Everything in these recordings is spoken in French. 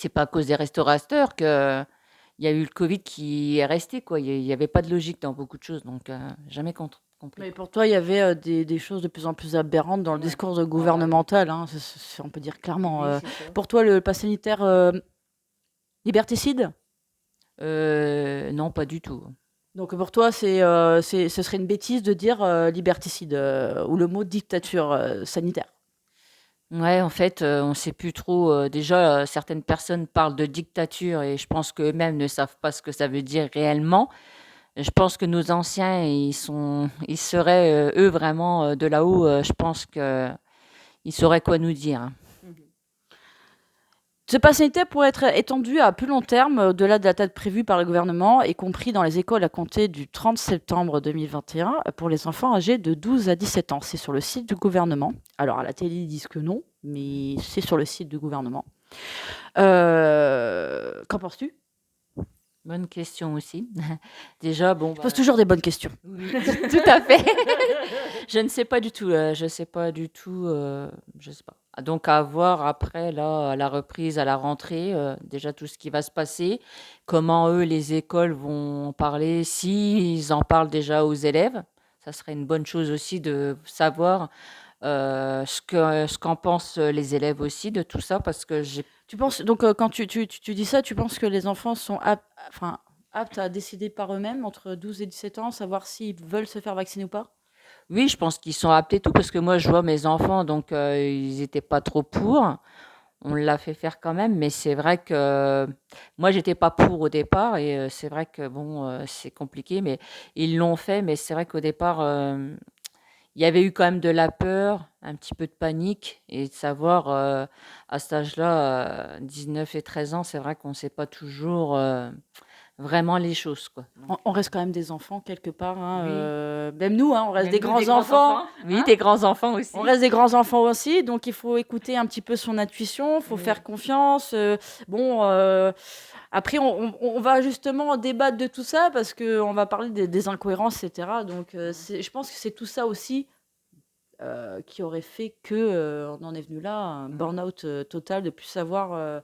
c'est pas à cause des restaurateurs que il y a eu le Covid qui est resté, quoi. Il y avait pas de logique dans beaucoup de choses, donc jamais compris, Mais quoi. pour toi, il y avait des choses de plus en plus aberrantes dans le Ouais. discours Ah bah oui. gouvernemental, hein, on peut dire clairement. Oui, c'est ça. Pour toi, le pass sanitaire liberticide. Non, pas du tout. Donc pour toi, ce serait une bêtise de dire liberticide ou le mot dictature sanitaire. Ouais, en fait, on sait plus trop. Déjà, certaines personnes parlent de dictature et je pense qu'eux-mêmes ne savent pas ce que ça veut dire réellement. Je pense que nos anciens, ils seraient, eux, vraiment de là-haut. Je pense qu'ils sauraient quoi nous dire, hein. Ce pass sanitaire pourrait être étendu à plus long terme, au-delà de la date prévue par le gouvernement, y compris dans les écoles à compter du 30 septembre 2021, pour les enfants âgés de 12 à 17 ans. C'est sur le site du gouvernement. Alors, à la télé, ils disent que non, mais c'est sur le site du gouvernement. Qu'en penses-tu? Bonne question aussi. Déjà, bon, Je pose bah, toujours des bonnes questions. oui, tout à fait. Je ne sais pas du tout. Je sais pas du tout. Je sais pas. Donc à voir après là, à la reprise, à la rentrée, déjà tout ce qui va se passer, comment eux les écoles vont en parler, s'ils en parlent déjà aux élèves. Ça serait une bonne chose aussi de savoir ce qu'en pensent les élèves aussi de tout ça, parce que j'ai. Tu penses, donc quand tu dis ça, tu penses que les enfants sont enfin, aptes à décider par eux-mêmes entre 12 et 17 ans, savoir s'ils veulent se faire vacciner ou pas? Oui, je pense qu'ils sont aptes et tout, parce que moi je vois mes enfants, donc ils étaient pas trop pour. On l'a fait faire quand même, mais c'est vrai que moi, j'étais pas pour au départ et c'est vrai que bon, c'est compliqué, mais ils l'ont fait. Mais c'est vrai qu'au départ, il y avait eu quand même de la peur, un petit peu de panique et de savoir à cet âge-là, 19 et 13 ans, c'est vrai qu'on sait pas toujours vraiment les choses, quoi. Donc, On reste quand même des enfants quelque part, hein, oui, même nous, hein, on reste même des nous, des grands grands enfants, enfants. Oui, hein. des grands enfants On aussi. reste des grands enfants aussi, donc il faut écouter un petit peu son intuition, il faut faire Oui. confiance. Bon, après, on va justement débattre de tout ça parce qu'on va parler des incohérences, etc. Donc, je pense que c'est tout ça aussi qui aurait fait que on en est venu là, un burn-out total, de plus savoir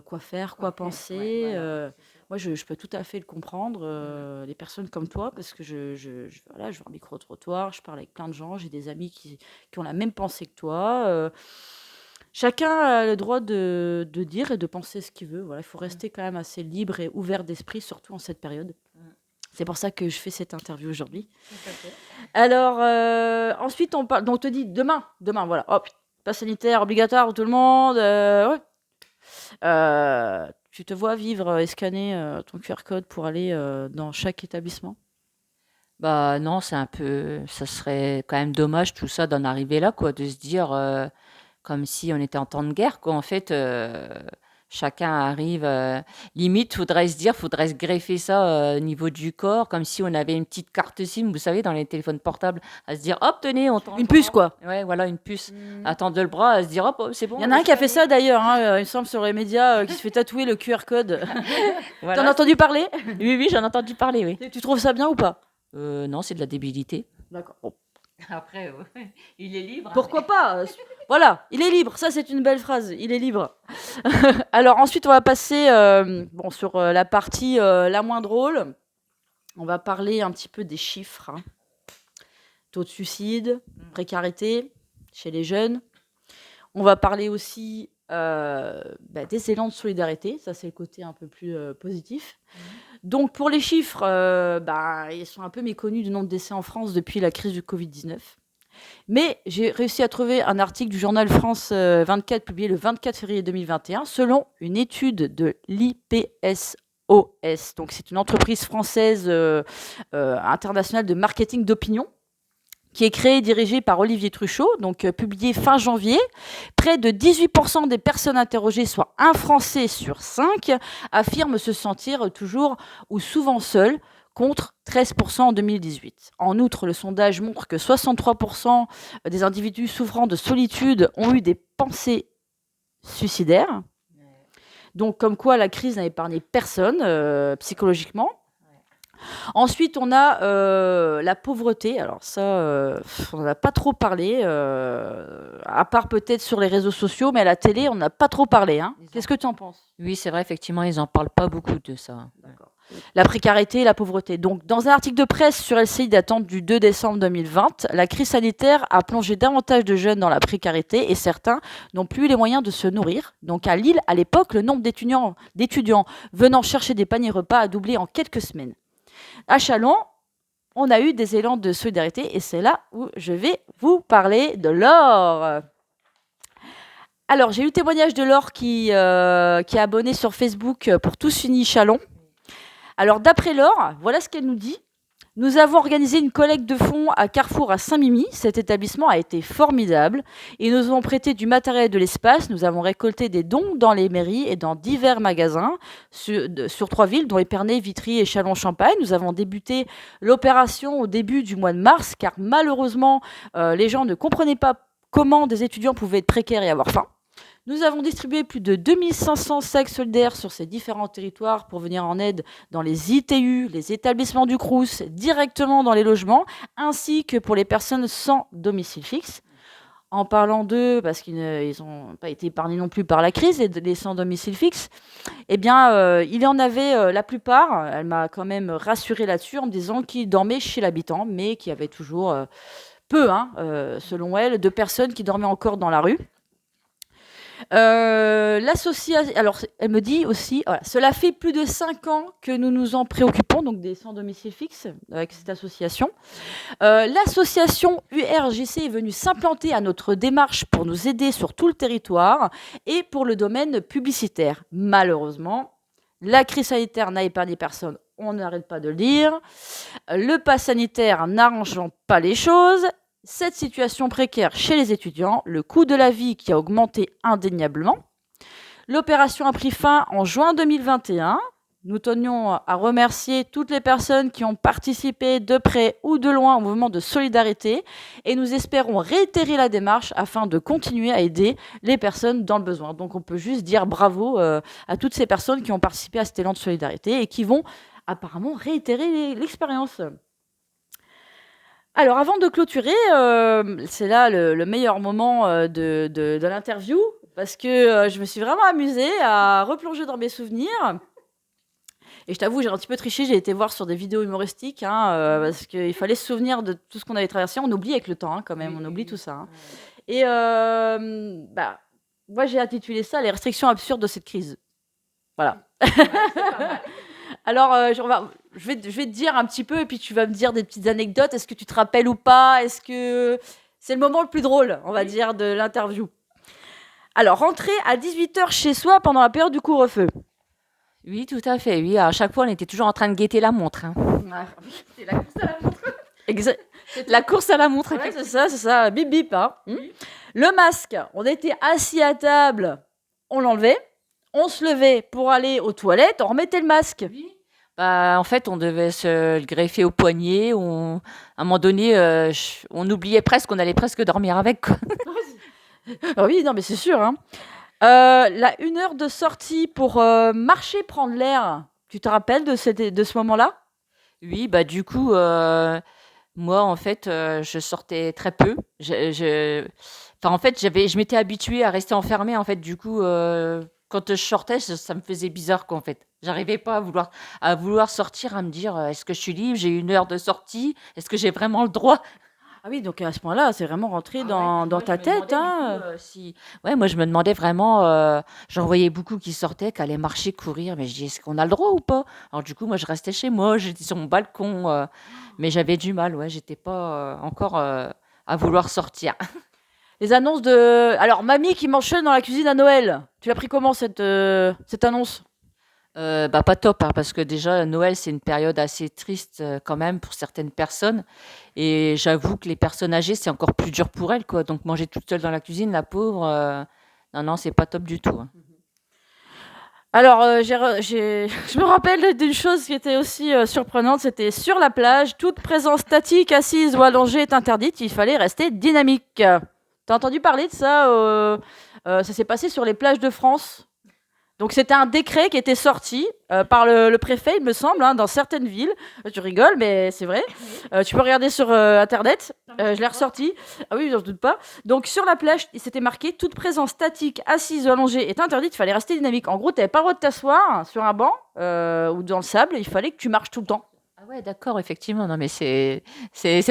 quoi faire, Quoi quoi faire? Ouais, penser. voilà, c'est ça. Moi, je peux tout à fait le comprendre, les personnes comme toi, parce que voilà, je vais en micro-trottoir, je parle avec plein de gens, j'ai des amis qui ont la même pensée que toi. Chacun a le droit de dire et de penser ce qu'il veut. Voilà, il faut Mm, rester quand même assez libre et ouvert d'esprit, surtout en cette période. mm, C'est pour ça que je fais cette interview aujourd'hui. tout à fait. Alors, ensuite, on parle. Donc, on te dit demain, voilà, hop, pass sanitaire obligatoire pour tout le monde. Ouais. Tu te vois vivre et scanner ton QR code pour aller dans chaque établissement? Bah non, ça serait quand même dommage tout ça d'en arriver là, quoi, de se dire comme si on était en temps de guerre, quoi. En fait, chacun arrive, limite, faudrait se greffer ça au niveau du corps, comme si on avait une petite carte SIM, vous savez, dans les téléphones portables, à se dire, hop, tenez, on tend le Une puce, bras. quoi. Ouais, voilà, une puce. Mhm. À tendre le bras, à se dire, hop, oh, c'est Il y bon, en a un qui a fait scanner. ça d'ailleurs, hein, il me semble, sur les médias, qui se fait tatouer le QR code. T'en as Voilà. entendu parler? Oui, oui, j'en ai entendu parler, oui. Tu trouves ça bien ou pas? Non, c'est de la débilité. D'accord. Bon. Après, il est libre, hein, Pourquoi pas Voilà, il est libre. Ça, c'est une belle phrase. Il est libre. Alors ensuite, on va passer bon, sur la partie la moins drôle. On va parler un petit peu des chiffres, hein. Taux de suicide, précarité chez les jeunes. On va parler aussi des élans de solidarité. Ça, c'est le côté un peu plus positif. Donc, pour les chiffres, ils sont un peu méconnus du nombre de décès en France depuis la crise du Covid-19. Mais j'ai réussi à trouver un article du journal France 24 publié le 24 février 2021 selon une étude de l'IPSOS. Donc, c'est une entreprise française internationale de marketing d'opinion qui est créée et dirigée par Olivier Truchot, donc publié fin janvier. Près de 18% des personnes interrogées, soit un Français sur 5, affirment se sentir toujours ou souvent seuls, contre 13% en 2018. En outre, le sondage montre que 63% des individus souffrant de solitude ont eu des pensées suicidaires. Donc, comme quoi la crise n'a épargné personne psychologiquement. Ensuite, on a la pauvreté. Alors ça, on n'en a pas trop parlé, à part peut-être sur les réseaux sociaux, mais à la télé, on n'a pas trop parlé, hein. Qu'est-ce que tu en penses? Oui, c'est vrai, effectivement, ils en parlent pas beaucoup de ça. D'accord. La précarité et la pauvreté. Donc, dans un article de presse sur LCI datant du 2 décembre 2020, la crise sanitaire a plongé davantage de jeunes dans la précarité et certains n'ont plus les moyens de se nourrir. Donc, à Lille, à l'époque, le nombre d'étudiants venant chercher des paniers repas a doublé en quelques semaines. À Châlons, on a eu des élans de solidarité et c'est là où je vais vous parler de Laure. Alors, j'ai eu le témoignage de Laure qui est abonnée sur Facebook pour Tous Unis Châlons. Alors, d'après Laure, voilà ce qu'elle nous dit. Nous avons organisé une collecte de fonds à Carrefour à Saint-Mimi. Cet établissement a été formidable. Et nous avons prêté du matériel et de l'espace. Nous avons récolté des dons dans les mairies et dans divers magasins sur 3 villes, dont Épernay, Vitry et Châlons-Champagne. Nous avons débuté l'opération au début du mois de mars, car malheureusement, les gens ne comprenaient pas comment des étudiants pouvaient être précaires et avoir faim. Nous avons distribué plus de 2500 sacs solidaires sur ces différents territoires pour venir en aide dans les ITU, les établissements du Crous, directement dans les logements, ainsi que pour les personnes sans domicile fixe. En parlant d'eux, parce qu'ils n'ont pas été épargnés non plus par la crise, les sans domicile fixe, eh bien, il y en avait la plupart, elle m'a quand même rassurée là-dessus, en me disant qu'ils dormaient chez l'habitant, mais qu'il y avait toujours peu, selon elle, de personnes qui dormaient encore dans la rue. L'association, alors elle me dit aussi, voilà, cela fait plus de 5 ans que nous nous en préoccupons, donc des sans domicile fixe, avec cette association. L'association URJC est venue s'implanter à notre démarche pour nous aider sur tout le territoire et pour le domaine publicitaire. Malheureusement, la crise sanitaire n'a épargné personne, on n'arrête pas de le dire. Le pass sanitaire n'arrangeant pas les choses, cette situation précaire chez les étudiants, le coût de la vie qui a augmenté indéniablement. L'opération a pris fin en juin 2021. Nous tenions à remercier toutes les personnes qui ont participé de près ou de loin au mouvement de solidarité et nous espérons réitérer la démarche afin de continuer à aider les personnes dans le besoin. Donc on peut juste dire bravo à toutes ces personnes qui ont participé à cet élan de solidarité et qui vont apparemment réitérer l'expérience. Alors, avant de clôturer, c'est là le meilleur moment de l'interview, parce que je me suis vraiment amusée à replonger dans mes souvenirs. Et je t'avoue, j'ai un petit peu triché, j'ai été voir sur des vidéos humoristiques, parce qu'il fallait se souvenir de tout ce qu'on avait traversé. On oublie avec le temps, quand même, on oublie tout ça. Et moi, j'ai intitulé ça « Les restrictions absurdes de cette crise ». Voilà. Alors, je vais te dire un petit peu, et puis tu vas me dire des petites anecdotes. Est-ce que tu te rappelles ou pas? Est-ce que c'est le moment le plus drôle, on va dire, de l'interview? Alors, rentrer à 18h chez soi pendant la période du couvre-feu. Oui, tout à fait. Oui, à chaque fois, on était toujours en train de guetter la montre. C'est la course à la montre. La course à la montre. Ouais, c'est ça, bip bip. Oui. Le masque, on était assis à table, on l'enlevait. On se levait pour aller aux toilettes, on remettait le masque. Oui. En fait, on devait se le greffer au poignet. À un moment donné, on oubliait presque, on allait presque dormir avec, quoi. Ah oui, non, mais c'est sûr. La 1 heure de sortie pour marcher, prendre l'air. Tu te rappelles de ce moment-là? Oui, du coup, moi, en fait, je sortais très peu. En fait, je m'étais habituée à rester enfermée. En fait, du coup, quand je sortais, ça me faisait bizarre, quoi, en fait. J'arrivais pas à vouloir sortir, à me dire, est-ce que je suis libre? J'ai 1 heure de sortie. Est-ce que j'ai vraiment le droit? Ah oui, donc à ce point-là, c'est vraiment rentré dans ta tête. Ouais, moi, je me demandais vraiment, j'en voyais beaucoup qui sortaient, qui allaient marcher, courir, mais je dis, est-ce qu'on a le droit ou pas? Alors du coup, moi, je restais chez moi, j'étais sur mon balcon, mais j'avais du mal, ouais, j'étais pas encore à vouloir sortir. Les annonces de... Alors, mamie qui m'enchaîne dans la cuisine à Noël. Tu l'as pris comment, cette annonce? Pas top, parce que déjà, Noël, c'est une période assez triste quand même pour certaines personnes. Et j'avoue que les personnes âgées, c'est encore plus dur pour elles, quoi. Donc, manger toute seule dans la cuisine, la pauvre, non, c'est pas top du tout. Alors, je me rappelle d'une chose qui était aussi surprenante, c'était sur la plage, toute présence statique, assise ou allongée est interdite, il fallait rester dynamique. T'as entendu parler de ça? Ça s'est passé sur les plages de France. Donc c'était un décret qui était sorti par le préfet, il me semble, hein, dans certaines villes. Tu rigoles, mais c'est vrai. Tu peux regarder sur Internet. Je l'ai ressorti. Ah oui, j'en doute pas. Donc sur la plage, il s'était marqué: toute présence statique, assise ou allongée est interdite. Il fallait rester dynamique. En gros, tu n'avais pas le droit de t'asseoir sur un banc ou dans le sable. Il fallait que tu marches tout le temps. Ah ouais, d'accord, effectivement. Non, mais c'est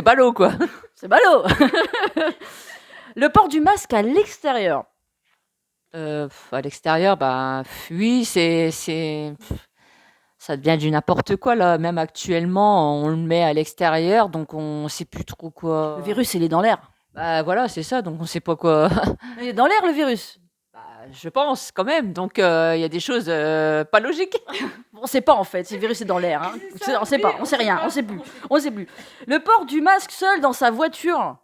ballot, quoi. C'est ballot. Le port du masque à l'extérieur. À l'extérieur, bah, oui, ça devient du n'importe quoi, là. Même actuellement, on le met à l'extérieur, donc on sait plus trop quoi. Le virus, il est dans l'air. Bah voilà, c'est ça, donc on sait pas quoi. Il est dans l'air, le virus. Bah, je pense quand même. Donc il y a des choses pas logiques. On sait pas en fait, si le virus est dans l'air. Hein. On sait pas, on sait rien, on sait plus. On sait plus. Le port du masque seul dans sa voiture.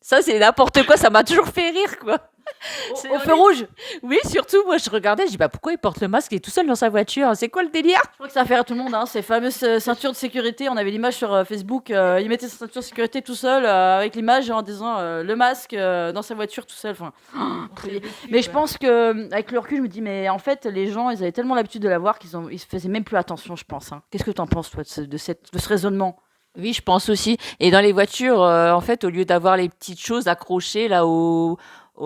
Ça, c'est n'importe quoi, ça m'a toujours fait rire, quoi. Au feu rouge. Oui, surtout, moi, je regardais, je dis, bah, pourquoi il porte le masque, il est tout seul dans sa voiture? C'est quoi le délire? Je crois que ça a fait à tout le monde, hein, ces fameuses ceintures de sécurité. On avait l'image sur Facebook, il mettait sa ceinture de sécurité tout seul, avec l'image en disant le masque dans sa voiture tout seul. Enfin, mais je pense que avec le recul, je me dis, mais en fait, les gens, ils avaient tellement l'habitude de la voir ils se faisaient même plus attention, je pense. Hein. Qu'est-ce que tu en penses, toi, de ce raisonnement? Oui, je pense aussi. Et dans les voitures, en fait, au lieu d'avoir les petites choses accrochées là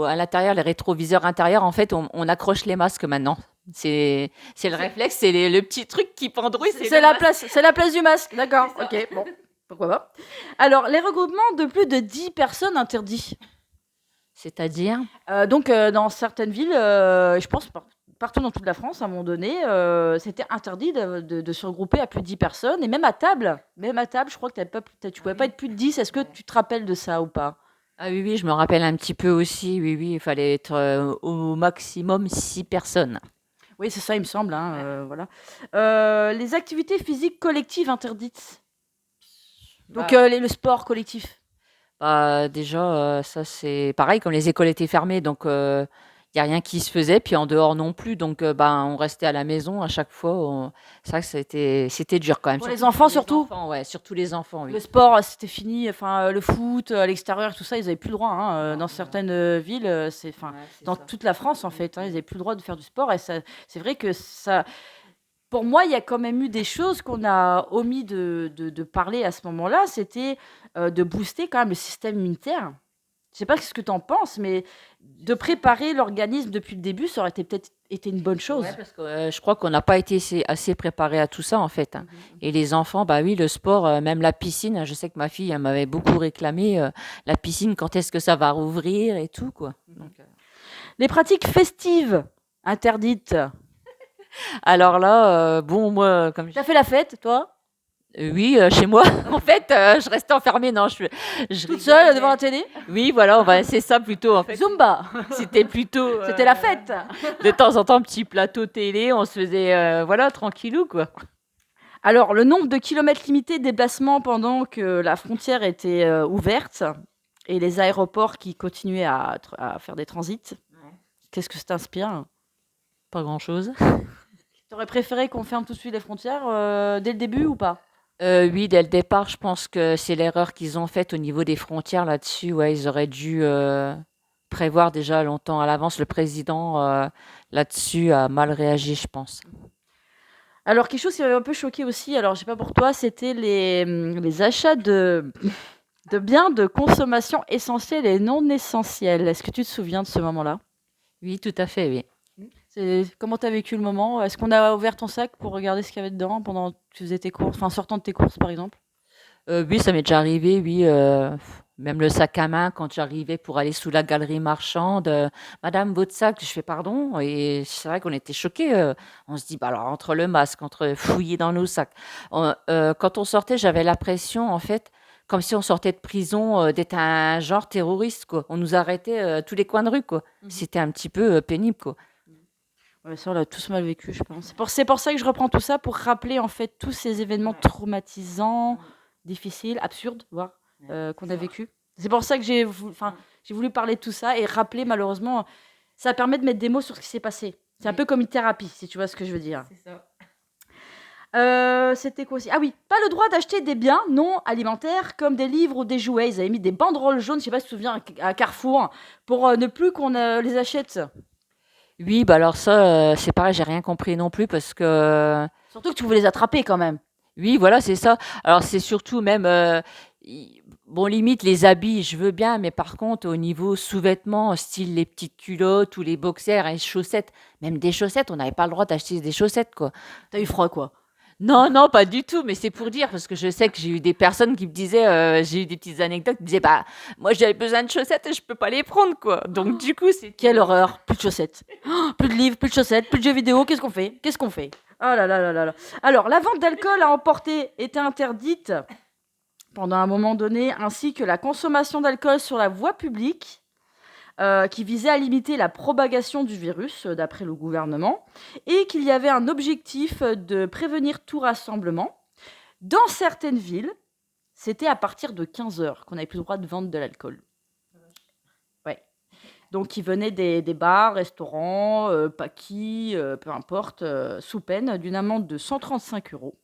à l'intérieur, les rétroviseurs intérieurs, en fait, on accroche les masques maintenant. C'est le réflexe, c'est le petit truc qui pendrouille. C'est la place du masque, d'accord. Ok, bon, pourquoi pas. Alors, les regroupements de plus de 10 personnes interdits. C'est-à-dire? Donc, dans certaines villes, je pense partout dans toute la France, à un moment donné, c'était interdit de se regrouper à plus de 10 personnes. Et même à table, je crois que tu pouvais pas être plus de 10. Est-ce que tu te rappelles de ça ou pas? Ah oui, oui, je me rappelle un petit peu aussi. Oui, oui, il fallait être au maximum 6 personnes. Oui, c'est ça, il me semble. Hein, voilà. Les activités physiques collectives interdites. Donc, le sport collectif. Bah, déjà, ça c'est pareil, comme les écoles étaient fermées, donc il y a rien qui se faisait, puis en dehors non plus, donc ben, on restait à la maison à chaque fois. C'est vrai que c'était dur quand même. Pour les enfants surtout. Ouais, surtout les enfants, oui. Le sport, c'était fini. Enfin, le foot à l'extérieur, tout ça, ils avaient plus le droit. Hein. Dans certaines villes, dans toute la France en fait, hein, ils avaient plus le droit de faire du sport. Et c'est vrai que ça. Pour moi, il y a quand même eu des choses qu'on a omis de parler à ce moment-là. C'était de booster quand même le système immunitaire. Je sais pas ce que tu en penses, mais de préparer l'organisme depuis le début, ça aurait peut-être été une bonne chose. Ouais, parce que je crois qu'on n'a pas été assez préparé à tout ça en fait. Hein. Et les enfants, bah oui, le sport, même la piscine. Je sais que ma fille, elle m'avait beaucoup réclamé la piscine. Quand est-ce que ça va rouvrir et tout quoi. Donc, Les pratiques festives interdites. alors là, bon, moi, comme Tu as fait la fête, toi? Oui, chez moi, en fait, je restais enfermée. Non, je Toute rigole, seule devant la télé? Oui, voilà, c'est ça plutôt, en fait. Zumba. C'était plutôt, C'était la fête. de temps en temps, petit plateau télé, on se faisait, voilà, tranquillou, quoi. Alors, le nombre de kilomètres limités de déplacement pendant que la frontière était ouverte et les aéroports qui continuaient à faire des transits. Qu'est-ce que ça t'inspire? Pas grand-chose. T'aurais préféré qu'on ferme tout de suite les frontières dès le début ou pas? Oui, dès le départ, je pense que c'est l'erreur qu'ils ont faite au niveau des frontières là-dessus. Ouais, ils auraient dû prévoir déjà longtemps à l'avance. Le président là-dessus a mal réagi, je pense. Alors, quelque chose qui m'avait un peu choqué aussi, alors je sais pas pour toi, c'était les achats de biens de consommation essentiels et non essentiels. Est-ce que tu te souviens de ce moment-là? Oui, tout à fait, oui. Comment tu as vécu le moment? Est-ce qu'on a ouvert ton sac pour regarder ce qu'il y avait dedans pendant que tu faisais tes courses, enfin sortant de tes courses par exemple? Oui, ça m'est déjà arrivé, oui. Même le sac à main, quand j'arrivais pour aller sous la galerie marchande, Madame, votre sac, je fais pardon. Et c'est vrai qu'on était choqués. On se dit, bah alors, entre le masque, entre fouiller dans nos sacs. Quand on sortait, j'avais l'impression, en fait, comme si on sortait de prison, d'être un genre terroriste, quoi. On nous arrêtait à tous les coins de rue, quoi. C'était un petit peu pénible, quoi. Ouais, ça, on l'a tous mal vécu, je pense. C'est pour ça que je reprends tout ça, pour rappeler en fait tous ces événements traumatisants, difficiles, absurdes, voire, qu'on a vécu. C'est pour ça que j'ai voulu parler de tout ça et rappeler, malheureusement, ça permet de mettre des mots sur ce qui s'est passé. C'est un peu comme une thérapie, si tu vois ce que je veux dire. C'est ça. C'était quoi aussi? Ah oui, pas le droit d'acheter des biens non alimentaires comme des livres ou des jouets. Ils avaient mis des banderoles jaunes, je sais pas si tu te souviens, à Carrefour, pour ne plus qu'on les achète. Oui, bah alors ça, c'est pareil, j'ai rien compris non plus parce que Surtout que tu voulais les attraper quand même. oui, voilà, c'est ça. Alors c'est surtout même, bon limite les habits, je veux bien, mais par contre au niveau sous-vêtements, style les petites culottes ou les boxers et chaussettes, même des chaussettes, on n'avait pas le droit d'acheter des chaussettes, quoi. T'as eu froid, quoi. Non, non, pas du tout, mais c'est pour dire, parce que je sais que j'ai eu des personnes qui me disaient, j'ai eu des petites anecdotes qui disaient, bah, moi j'avais besoin de chaussettes et je peux pas les prendre, quoi. Donc du coup, Quelle c'était... horreur. Plus de chaussettes. Plus de livres, plus de chaussettes, plus de jeux vidéo. Qu'est-ce qu'on fait? Qu'est-ce qu'on fait? Oh là là là là là. Alors, la vente d'alcool à emporter était interdite pendant un moment donné, ainsi que la consommation d'alcool sur la voie publique, qui visait à limiter la propagation du virus, d'après le gouvernement, et qu'il y avait un objectif de prévenir tout rassemblement. Dans certaines villes, c'était à partir de 15 heures qu'on n'avait plus le droit de vendre de l'alcool. Ouais. Donc, ils venaient des bars, restaurants, paquis, peu importe, sous peine d'une amende de 135 €,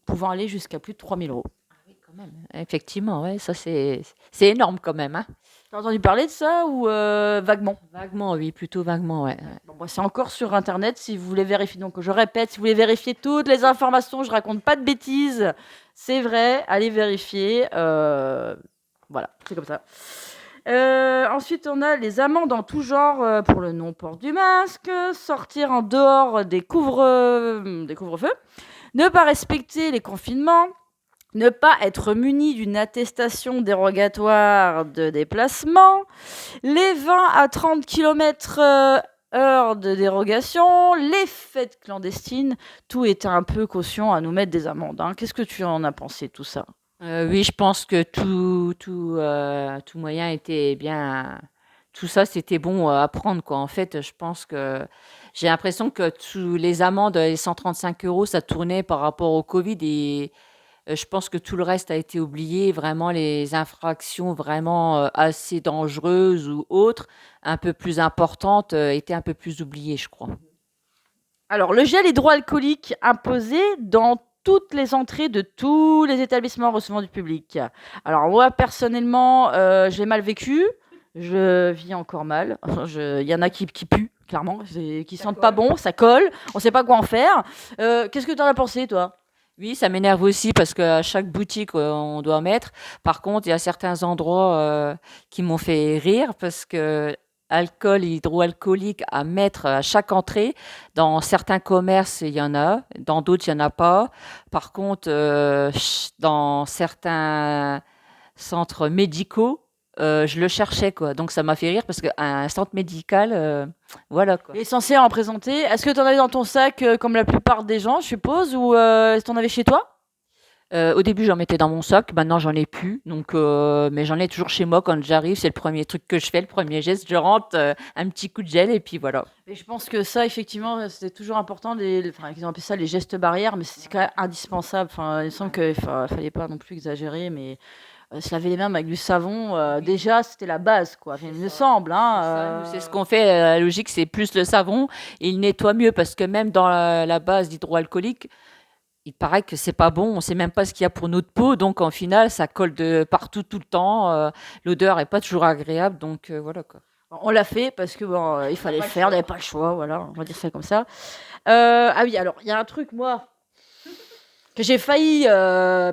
pouvant aller jusqu'à plus de 3 000 €. Oui, quand même. Effectivement, ouais, ça c'est énorme quand même, hein. T'as entendu parler de ça ou vaguement? Vaguement, oui, plutôt vaguement, ouais. Bon, bah, c'est encore sur internet si vous voulez vérifier. Donc, je répète, si vous voulez vérifier toutes les informations, je raconte pas de bêtises. C'est vrai, allez vérifier. Voilà, c'est comme ça. Ensuite, on a les amendes en tout genre pour le non-port du masque, sortir en dehors des couvre-feux, ne pas respecter les confinements, ne pas être muni d'une attestation dérogatoire de déplacement, les 20 à 30 km heure de dérogation, les fêtes clandestines, tout était un peu caution à nous mettre des amendes, hein. Qu'est-ce que tu en as pensé, tout ça? Oui, je pense que tout moyen était bien. Tout ça, c'était bon à prendre, quoi. En fait, je pense que j'ai l'impression que tous les amendes, les 135 €, ça tournait par rapport au Covid et je pense que tout le reste a été oublié. Vraiment, les infractions vraiment assez dangereuses ou autres, un peu plus importantes, étaient un peu plus oubliées, je crois. Alors, le gel hydroalcoolique imposé dans toutes les entrées de tous les établissements recevant du public. Alors, moi, personnellement, j'ai mal vécu. Je vis encore mal. Il y en a qui puent, clairement, qui sentent pas bon, ça colle, on sait pas quoi en faire. Qu'est-ce que tu en as pensé, toi? Oui, ça m'énerve aussi parce qu'à chaque boutique, on doit mettre. Par contre, il y a certains endroits qui m'ont fait rire parce que alcool hydroalcoolique à mettre à chaque entrée. Dans certains commerces, il y en a, dans d'autres, il n'y en a pas. Par contre, dans certains centres médicaux, je le cherchais, quoi. Donc ça m'a fait rire parce qu'un centre médical, voilà, quoi. Il est censé en présenter. Est-ce que tu en avais dans ton sac, comme la plupart des gens, je suppose, ou est-ce que tu en avais chez toi? Au début, j'en mettais dans mon sac, maintenant j'en ai plus, donc mais j'en ai toujours chez moi quand j'arrive, c'est le premier truc que je fais, le premier geste, je rentre, un petit coup de gel et puis voilà. Et je pense que ça, effectivement, c'était toujours important. Enfin, ils ont appelé ça les gestes barrières, mais c'est quand même indispensable. Enfin, il me semble qu'il fallait pas non plus exagérer, mais se laver les mains avec du savon, Oui, déjà, c'était la base, quoi. Enfin, c'est il me ça, semble, c'est ça. hein. Nous, c'est ce qu'on fait, la logique, c'est plus le savon, il nettoie mieux parce que même dans la base d'hydroalcoolique, il paraît que c'est pas bon, on sait même pas ce qu'il y a pour notre peau, donc en final, ça colle de partout tout le temps, l'odeur est pas toujours agréable, donc voilà, quoi. On l'a fait parce que bon, il On n'a fallait pas le le faire, on choix. n'avait pas le choix, voilà, on va dire ça comme ça. Ah oui, alors, il y a un truc, moi, que j'ai failli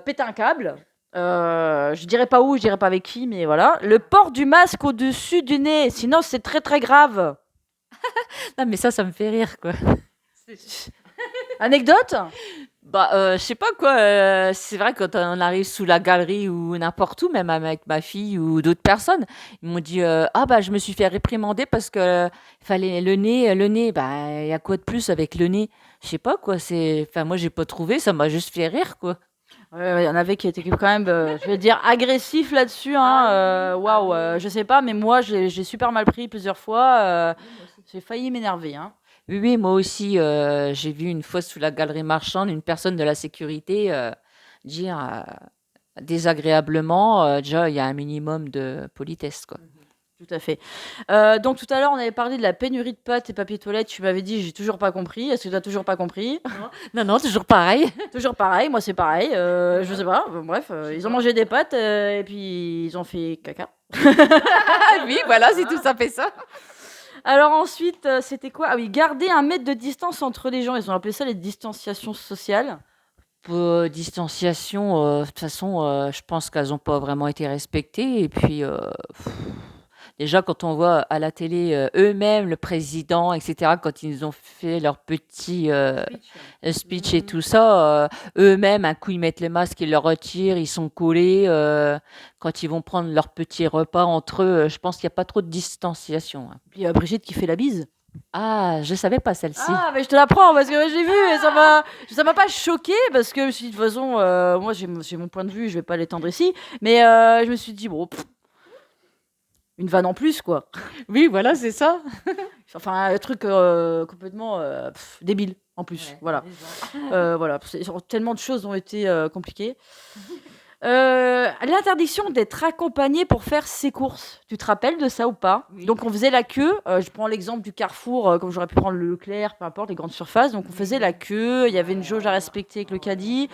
péter un câble. Je dirais pas où, je dirais pas avec qui, mais voilà. Le port du masque au-dessus du nez, sinon c'est très très grave. Non, mais ça me fait rire, quoi. Anecdote? Bah, je sais pas quoi, c'est vrai quand on arrive sous la galerie ou n'importe où, même avec ma fille ou d'autres personnes, ils m'ont dit, «Ah bah, je me suis fait réprimander parce que il fallait le nez». Bah, il y a quoi de plus avec le nez? Je sais pas quoi, c'est enfin moi j'ai pas trouvé, ça m'a juste fait rire, quoi. Ouais, ouais, il y en avait qui étaient quand même, je vais dire, agressifs là-dessus, hein. Ah oui, ah Waouh, oui, oui. je sais pas, mais moi, j'ai super mal pris plusieurs fois. Oui, moi aussi. J'ai failli m'énerver, hein. Oui, oui, moi aussi, j'ai vu une fois sous la galerie marchande une personne de la sécurité, dire, désagréablement, déjà il y a un minimum de politesse, quoi. Tout à fait. Donc tout à l'heure, on avait parlé de la pénurie de pâtes et papier toilette. Tu m'avais dit, j'ai toujours pas compris. Est-ce que tu as toujours pas compris? Non, non, non, toujours pareil. Toujours pareil, moi c'est pareil. Je sais pas. Bref, ils ont mangé des pâtes et puis ils ont fait caca. Oui, voilà, c'est tout ça fait ça. Alors ensuite, c'était quoi? Ah oui, garder 1 mètre de distance entre les gens. Ils ont appelé ça les distanciations sociales. Pour distanciation, de toute façon, je pense qu'elles n'ont pas vraiment été respectées et puis, déjà quand on voit à la télé, eux-mêmes, le président et cetera, quand ils ont fait leur petit, Speech. speech et tout ça, eux-mêmes, un coup, ils mettent le masque, ils le retirent, ils sont collés, quand ils vont prendre leur petit repas entre eux, je pense qu'il y a pas trop de distanciation, hein. Puis Brigitte qui fait la bise. Ah, je savais pas celle-ci. Ah, mais je te l'apprends parce que j'ai vu et ça m'a pas choqué parce que je me suis dit, de toute façon, moi j'ai mon point de vue, je vais pas l'étendre ici, mais je me suis dit, bon, une vanne en plus, quoi. Oui, voilà, c'est ça. Enfin, un truc complètement débile en plus. Ouais, Voilà. Voilà. Tellement de choses ont été compliquées. L'interdiction d'être accompagné pour faire ses courses. Tu te rappelles de ça ou pas? Oui. Donc on faisait la queue. Je prends l'exemple du Carrefour, comme j'aurais pu prendre le Leclerc, peu importe, les grandes surfaces. Donc on faisait la queue. Il y avait une jauge à respecter avec le caddie.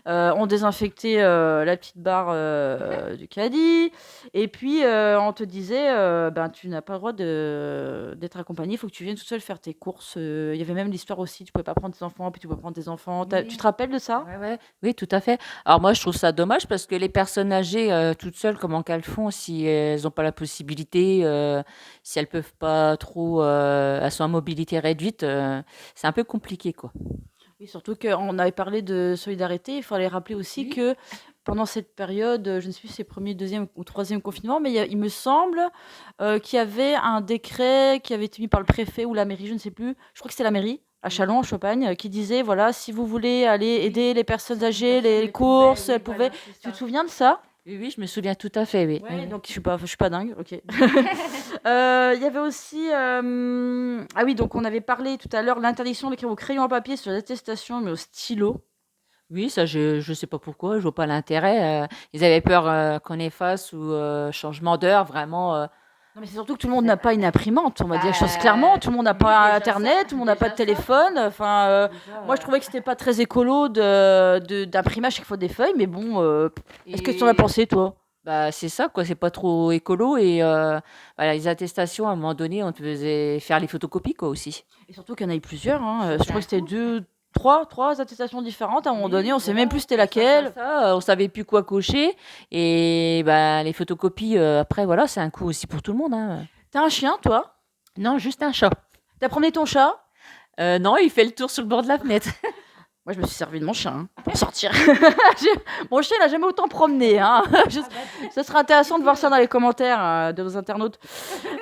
On désinfectait la petite barre du caddie. Et puis on te disait, ben tu n'as pas le droit d'être accompagné. Il faut que tu viennes tout seul faire tes courses. Il y avait même l'histoire aussi. Tu pouvais pas prendre tes enfants, puis tu pouvais prendre tes enfants. Oui. Tu te rappelles de ça? Ouais, ouais. Oui, tout à fait. Alors moi, je trouve ça dommage parce que les personnes âgées, toutes seules, comment qu'elles font si elles n'ont pas la possibilité, si elles peuvent pas trop, elles sont à mobilité réduite, c'est un peu compliqué, quoi. Oui, surtout qu'on avait parlé de solidarité. Il fallait rappeler aussi Oui. que pendant cette période, je ne sais plus si c'est premier, deuxième ou troisième confinement, mais il me semble qu'il y avait un décret qui avait été mis par le préfet ou la mairie, je ne sais plus. Je crois que c'était la mairie à Châlons, en Champagne, qui disait voilà, si vous voulez aller aider les personnes âgées, les courses, elles pouvaient. Tu te souviens de ça? Oui, oui, je me souviens tout à fait, oui. Ouais, Oui, oui. donc je suis pas dingue, ok. Il y avait aussi, ah oui, donc on avait parlé tout à l'heure l'interdiction d'écrire au crayon à papier sur les attestations, mais au stylo. Oui, ça, je sais pas pourquoi, je vois pas l'intérêt. Ils avaient peur qu'on efface ou changement d'heure, vraiment. Non, mais c'est surtout que tout le monde n'a pas une imprimante, on va dire les choses Bah, clairement. Tout le monde n'a oui, pas déjà Internet, ça, tout le monde n'a pas de déjà ça. téléphone. Enfin, Déjà, moi, je trouvais que c'était pas très écolo d'imprimer à chaque fois des feuilles, mais bon, est-ce que tu en as Et pensé, toi? bah, c'est ça, quoi, c'est pas trop écolo. Et voilà, les attestations, à un moment donné, on te faisait faire les photocopies, quoi, aussi. Et surtout qu'il y en a eu plusieurs, hein. Je C'est crois un que c'était coût. trois attestations différentes. À un moment Oui, donné, on sait même voilà, plus c'était c'est ça, laquelle. on savait plus quoi cocher. Et bah, les photocopies, après, voilà, c'est un coût aussi pour tout le monde, hein. T'as un chien, toi? Non, juste un chat. T'as promené ton chat? Non, il fait le tour sur le bord de la fenêtre. Moi, je me suis servi de mon chien hein, pour sortir. Mon chien n'a jamais autant promené. Hein. Ce serait intéressant de voir ça dans les commentaires de nos internautes.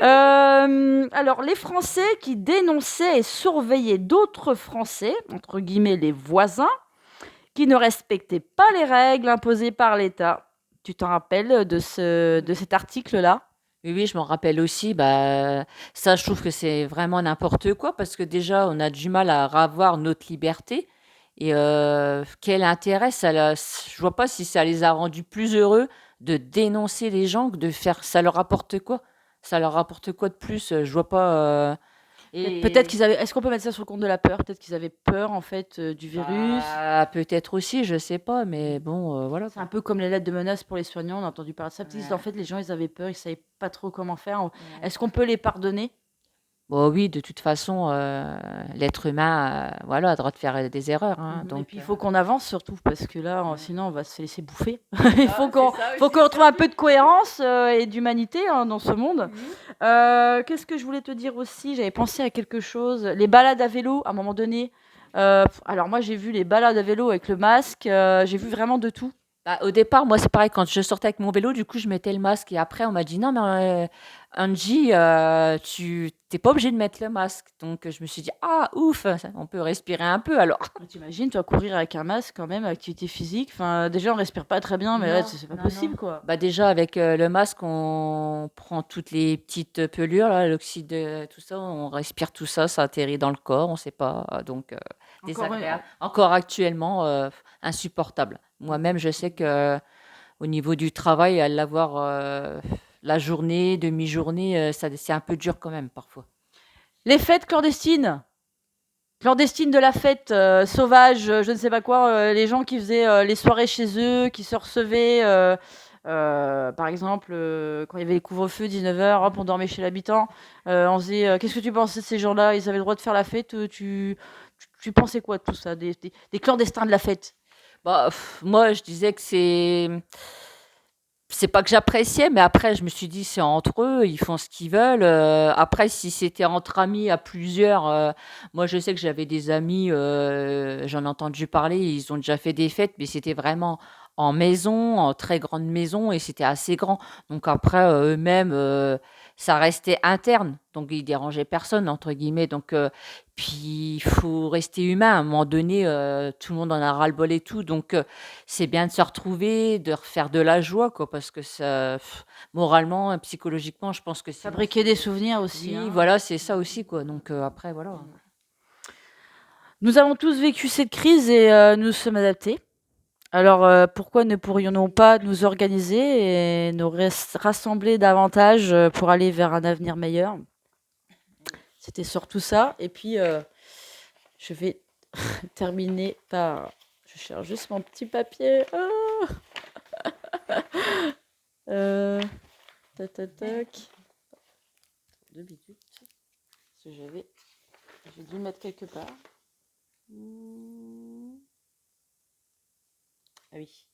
Alors, les Français qui dénonçaient et surveillaient d'autres Français, entre guillemets les voisins, qui ne respectaient pas les règles imposées par l'État. Tu t'en rappelles de cet article-là? Oui, oui, je m'en rappelle aussi. Bah, ça, je trouve que c'est vraiment n'importe quoi parce que déjà, on a du mal à avoir notre liberté. Et quel intérêt je vois pas si ça les a rendus plus heureux de dénoncer les gens que de faire. Ça leur apporte quoi? Ça leur apporte quoi de plus? Je vois pas. Peut-être Et qu'ils avaient. Est-ce qu'on peut mettre ça sur le compte de la peur? Peut-être qu'ils avaient peur en fait du virus. bah, peut-être aussi, je sais pas, mais bon, voilà, C'est quoi. un peu comme les lettres de menaces pour les soignants, on a entendu parler de ça. En Ouais, fait, les gens, ils avaient peur, ils savaient pas trop comment faire. ouais. Est-ce qu'on peut les pardonner? Bon, oui, de toute façon, l'être humain, voilà, a le droit de faire des erreurs, hein, Et donc. puis, il faut qu'on avance surtout, parce que là, Ouais. sinon, on va se laisser bouffer. C'est Il ça, c'est ça faut aussi, qu'on trouve un peu surtout. de cohérence et d'humanité hein, dans ce monde. Mhm. Qu'est-ce que je voulais te dire aussi? J'avais pensé à quelque chose. Les balades à vélo, à un moment donné. Alors, moi, j'ai vu les balades à vélo avec le masque. J'ai vu vraiment de tout. Bah, au départ, moi, c'est pareil, quand je sortais avec mon vélo, du coup, je mettais le masque. Et après, on m'a dit, non, mais Angie, tu t'es pas obligé de mettre le masque. Donc, je me suis dit, ah, ouf, on peut respirer un peu alors. T'imagines, toi, courir avec un masque quand même, activité physique. Enfin, déjà, on respire pas très bien, mais là, Non, c'est pas non, non. possible, quoi. Bah, déjà, avec le masque, on prend toutes les petites pelures, là, l'oxyde, tout ça, on respire tout ça, ça atterrit dans le corps, on sait pas. Donc, Encore, désagréable. Encore actuellement, insupportable. Moi-même, je sais que au niveau du travail, à l'avoir la journée, demi-journée, c'est un peu dur quand même parfois. les fêtes clandestines. Clandestine de la fête sauvage, je ne sais pas quoi, les gens qui faisaient les soirées chez eux, qui se recevaient Par exemple, quand il y avait les couvre-feux, 19h, hop, on dormait chez l'habitant. On se disait, qu'est-ce que tu pensais de ces gens-là? Ils avaient le droit de faire la fête. Tu pensais quoi de tout ça? Des clandestins de la fête? Bah, moi, je disais que c'est pas que j'appréciais, mais après, je me suis dit, c'est entre eux, ils font ce qu'ils veulent. Après, si c'était entre amis à plusieurs, moi, je sais que j'avais des amis, j'en ai entendu parler, ils ont déjà fait des fêtes, mais c'était vraiment en maison, en très grande maison, et c'était assez grand. Donc après, eux-mêmes, ça restait interne, donc ils dérangeaient personne, entre guillemets. Donc, puis, il faut rester humain. À un moment donné, tout le monde en a ras-le-bol et tout. Donc, c'est bien de se retrouver, de refaire de la joie, quoi, parce que ça, moralement, psychologiquement, je pense que sinon, Fabriquer des souvenirs aussi, oui, hein. voilà, c'est ça aussi, quoi. Donc, après, voilà. Nous avons tous vécu cette crise et nous sommes adaptés. Alors, pourquoi ne pourrions-nous pas nous organiser et nous rassembler davantage pour aller vers un avenir meilleur? C'était surtout ça. Et puis, je vais terminer par... Je cherche juste mon petit papier. Tac, tac, tac. 2 minutes. Parce que j'ai dû le mettre quelque part. Ah oui.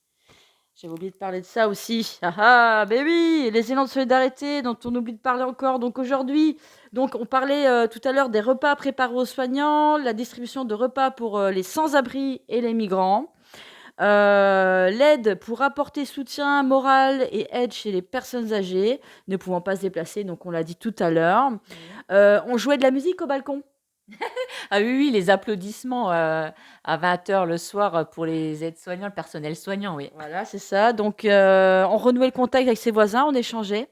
J'avais oublié de parler de ça aussi. Ah ah, ben oui, les élans de solidarité dont on oublie de parler encore. Donc aujourd'hui, on parlait tout à l'heure des repas préparés aux soignants, la distribution de repas pour les sans-abri et les migrants, l'aide pour apporter soutien moral et aide chez les personnes âgées ne pouvant pas se déplacer. Donc on l'a dit tout à l'heure. On jouait de la musique au balcon. Ah oui, oui, les applaudissements à 20h le soir pour les aides-soignants, le personnel soignant, oui. Voilà, c'est ça. Donc on renouait le contact avec ses voisins, on échangeait.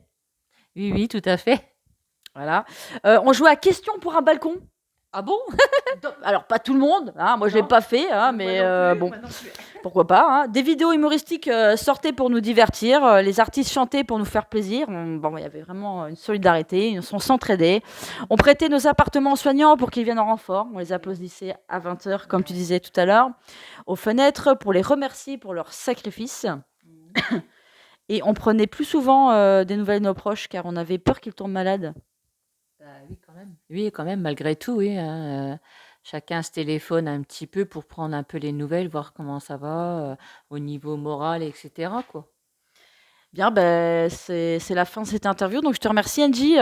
Oui, oui, tout à fait. Voilà. On jouait à question pour un balcon. Ah bon? Alors, pas tout le monde, hein, moi je l'ai Non. pas fait, hein, Moi mais non plus, bon, moi non plus. pourquoi pas. Hein. Des vidéos humoristiques sortaient pour nous divertir, les artistes chantaient pour nous faire plaisir. Bon, il y avait vraiment une solidarité, on s'entraidait. On prêtait nos appartements aux soignants pour qu'ils viennent en renfort. On les applaudissait à 20h, comme tu disais tout à l'heure, aux fenêtres pour les remercier pour leur sacrifice. Et on prenait plus souvent des nouvelles de nos proches car on avait peur qu'ils tombent malades. Oui, quand même. Oui, quand même, malgré tout, oui. Hein, chacun se téléphone un petit peu pour prendre un peu les nouvelles, voir comment ça va au niveau moral, etc., quoi. Bien, ben, c'est la fin de cette interview. Donc, je te remercie, Angie.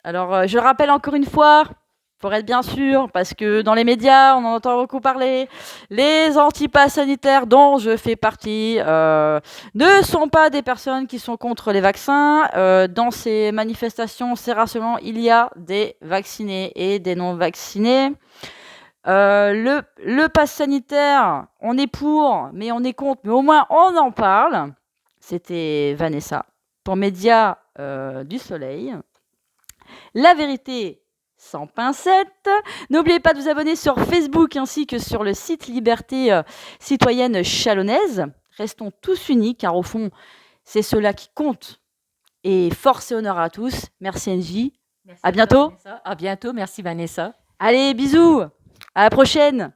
Alors, je le rappelle encore une fois, pour être bien sûr, parce que dans les médias, on en entend beaucoup parler, les antipasses sanitaires dont je fais partie ne sont pas des personnes qui sont contre les vaccins. Dans ces manifestations, ces rassemblements, il y a des vaccinés et des non-vaccinés. Le pass sanitaire, on est pour, mais on est contre, mais au moins on en parle. C'était Vanessa pour Médias du Soleil. La vérité sans pincette. N'oubliez pas de vous abonner sur Facebook ainsi que sur le site Liberté citoyenne chalonnaise. Restons tous unis car au fond, c'est cela qui compte. Et force et honneur à tous. Merci Angie. Merci À bientôt. Vanessa. À bientôt, merci Vanessa. Allez, bisous. À la prochaine.